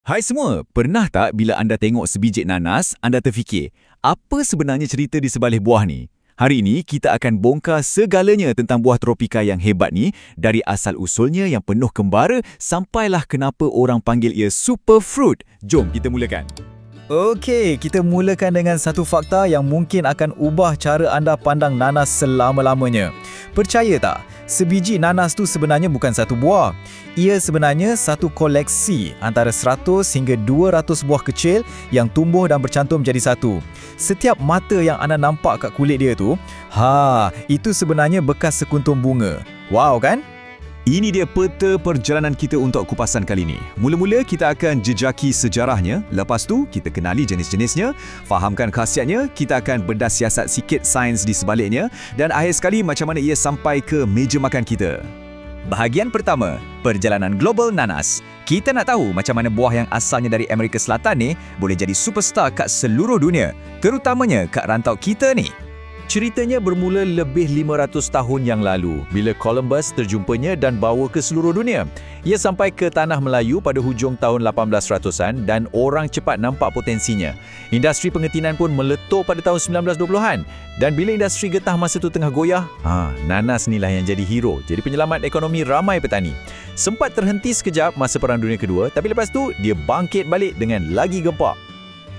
Hai semua, pernah tak bila anda tengok sebiji nanas, anda terfikir, apa sebenarnya cerita di sebalih buah ni? Hari ini, kita akan bongkar segalanya tentang buah tropika yang hebat ni, dari asal-usulnya yang penuh kembara, sampailah kenapa orang panggil ia superfruit. Jom kita mulakan. Okey, kita mulakan dengan satu fakta yang mungkin akan ubah cara anda pandang nanas selama-lamanya. Percaya tak? Sebiji nanas tu sebenarnya bukan satu buah. Ia sebenarnya satu koleksi antara 100 hingga 200 buah kecil yang tumbuh dan bercantum jadi satu. Setiap mata yang anda nampak kat kulit dia tu, itu sebenarnya bekas sekuntum bunga. Wow kan? Ini dia peta perjalanan kita untuk kupasan kali ini. Mula-mula kita akan jejaki sejarahnya, lepas tu kita kenali jenis-jenisnya, fahamkan khasiatnya, kita akan bedah siasat sikit sains di sebaliknya, dan akhir sekali macam mana ia sampai ke meja makan kita. Bahagian pertama, perjalanan global nanas. Kita nak tahu macam mana buah yang asalnya dari Amerika Selatan ni boleh jadi superstar kat seluruh dunia, terutamanya kat rantau kita ni. Ceritanya bermula lebih 500 tahun yang lalu bila Columbus terjumpanya dan bawa ke seluruh dunia. Ia sampai ke Tanah Melayu pada hujung tahun 1800-an dan orang cepat nampak potensinya. Industri pengetinan pun meletup pada tahun 1920-an. Dan bila industri getah masa tu tengah goyah, nanas ni lah yang jadi hero, jadi penyelamat ekonomi ramai petani. Sempat terhenti sekejap masa Perang Dunia Kedua, tapi lepas tu dia bangkit balik dengan lagi gempak.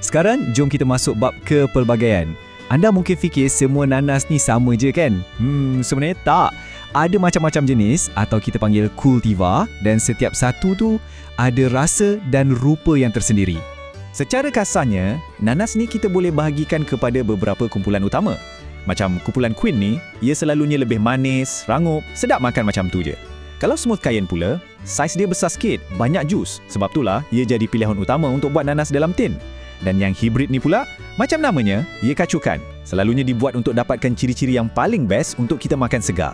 Sekarang jom kita masuk bab kepelbagaian. Anda mungkin fikir semua nanas ni sama je kan? Sebenarnya tak. Ada macam-macam jenis atau kita panggil cultivar dan setiap satu tu ada rasa dan rupa yang tersendiri. Secara kasarnya, nanas ni kita boleh bahagikan kepada beberapa kumpulan utama. Macam kumpulan Queen ni, ia selalunya lebih manis, rangup, sedap makan macam tu je. Kalau smooth Cayenne pula, saiz dia besar sikit, banyak jus. Sebab itulah ia jadi pilihan utama untuk buat nanas dalam tin. Dan yang hibrid ni pula, macam namanya, ia kacukan. Selalunya dibuat untuk dapatkan ciri-ciri yang paling best untuk kita makan segar.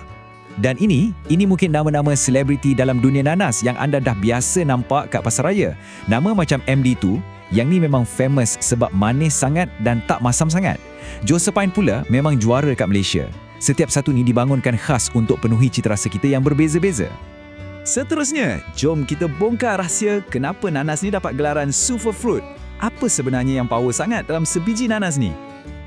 Dan ini mungkin nama-nama selebriti dalam dunia nanas yang anda dah biasa nampak kat pasaraya. Nama macam MD2, yang ni memang famous sebab manis sangat dan tak masam sangat. Josephine pula memang juara kat Malaysia. Setiap satu ni dibangunkan khas untuk penuhi citarasa kita yang berbeza-beza. Seterusnya, jom kita bongkar rahsia kenapa nanas ni dapat gelaran superfruit. Apa sebenarnya yang power sangat dalam sebiji nanas ni?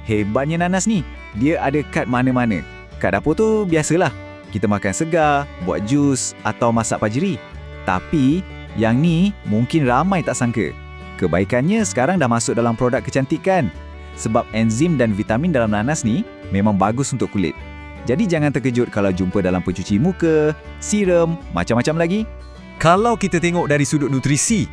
Hebatnya nanas ni, dia ada kat mana-mana. Kat dapur tu biasalah, kita makan segar, buat jus atau masak pajeri. Tapi, yang ni mungkin ramai tak sangka. Kebaikannya sekarang dah masuk dalam produk kecantikan. Sebab enzim dan vitamin dalam nanas ni memang bagus untuk kulit. Jadi jangan terkejut kalau jumpa dalam pencuci muka, serum, macam-macam lagi. Kalau kita tengok dari sudut nutrisi,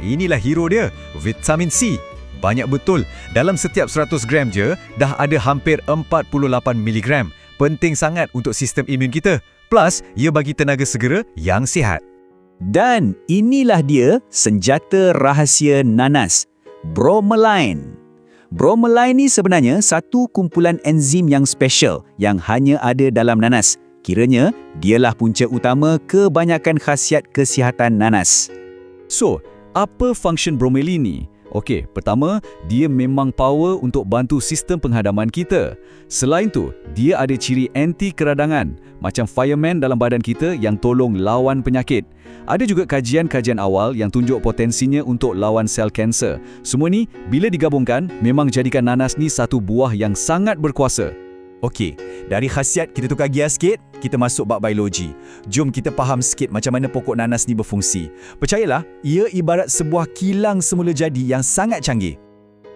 inilah hero dia, vitamin C. Banyak betul, dalam setiap 100 gram je, dah ada hampir 48 miligram. Penting sangat untuk sistem imun kita. Plus, ia bagi tenaga segera yang sihat. Dan inilah dia senjata rahsia nanas, bromelain. Bromelain ni sebenarnya satu kumpulan enzim yang special yang hanya ada dalam nanas. Kiranya, dialah punca utama kebanyakan khasiat kesihatan nanas. So, apa function bromelain ni? Okey, pertama, dia memang power untuk bantu sistem penghadaman kita. Selain tu, dia ada ciri anti keradangan, macam fireman dalam badan kita yang tolong lawan penyakit. Ada juga kajian-kajian awal yang tunjuk potensinya untuk lawan sel kanser. Semua ni, bila digabungkan, memang jadikan nanas ni satu buah yang sangat berkuasa. Okey, dari khasiat kita tukar gear sikit, kita masuk bab biologi. Jom kita faham sikit macam mana pokok nanas ni berfungsi. Percayalah, ia ibarat sebuah kilang semula jadi yang sangat canggih.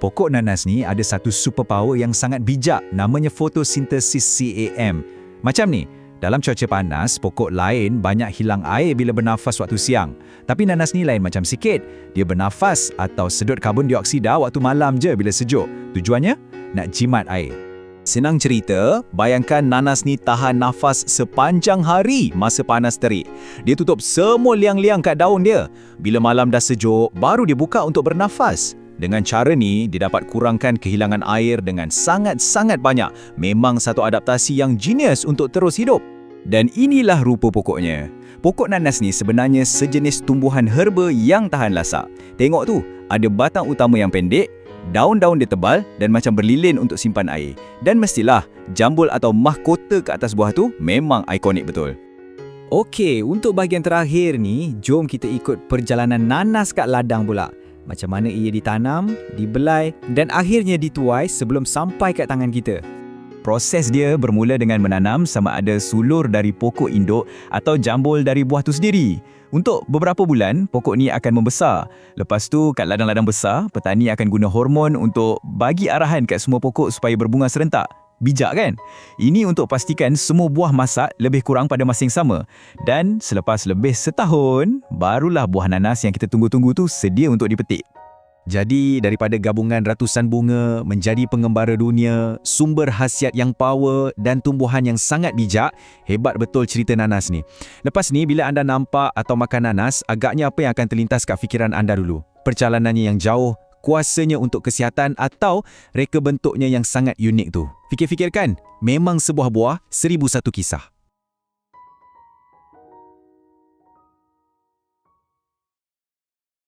Pokok nanas ni ada satu superpower yang sangat bijak, namanya fotosintesis CAM. Macam ni, dalam cuaca panas, pokok lain banyak hilang air bila bernafas waktu siang. Tapi nanas ni lain macam sikit. Dia bernafas atau sedut karbon dioksida waktu malam je bila sejuk. Tujuannya? Nak jimat air. Senang cerita, bayangkan nanas ni tahan nafas sepanjang hari masa panas terik. Dia tutup semua liang-liang kat daun dia. Bila malam dah sejuk, baru dia buka untuk bernafas. Dengan cara ni, dia dapat kurangkan kehilangan air dengan sangat-sangat banyak. Memang satu adaptasi yang genius untuk terus hidup. Dan inilah rupa pokoknya. Pokok nanas ni sebenarnya sejenis tumbuhan herba yang tahan lasak. Tengok tu, ada batang utama yang pendek, daun-daun dia tebal dan macam berlilin untuk simpan air. Dan mestilah, jambul atau mahkota ke atas buah tu memang ikonik betul. Okey, untuk bahagian terakhir ni, jom kita ikut perjalanan nanas kat ladang pula. Macam mana ia ditanam, dibelai dan akhirnya dituai sebelum sampai kat tangan kita. Proses dia bermula dengan menanam sama ada sulur dari pokok induk atau jambul dari buah tu sendiri. Untuk beberapa bulan, pokok ni akan membesar. Lepas tu, kat ladang-ladang besar, petani akan guna hormon untuk bagi arahan kat semua pokok supaya berbunga serentak. Bijak kan? Ini untuk pastikan semua buah masak lebih kurang pada masa yang sama. Dan selepas lebih setahun, barulah buah nanas yang kita tunggu-tunggu tu sedia untuk dipetik. Jadi, daripada gabungan ratusan bunga menjadi pengembara dunia, sumber khasiat yang power dan tumbuhan yang sangat bijak, hebat betul cerita nanas ni. Lepas ni, bila anda nampak atau makan nanas, agaknya apa yang akan terlintas kat fikiran anda dulu? Perjalanannya yang jauh, kuasanya untuk kesihatan atau reka bentuknya yang sangat unik tu? Fikir-fikirkan, memang sebuah buah 1001 kisah.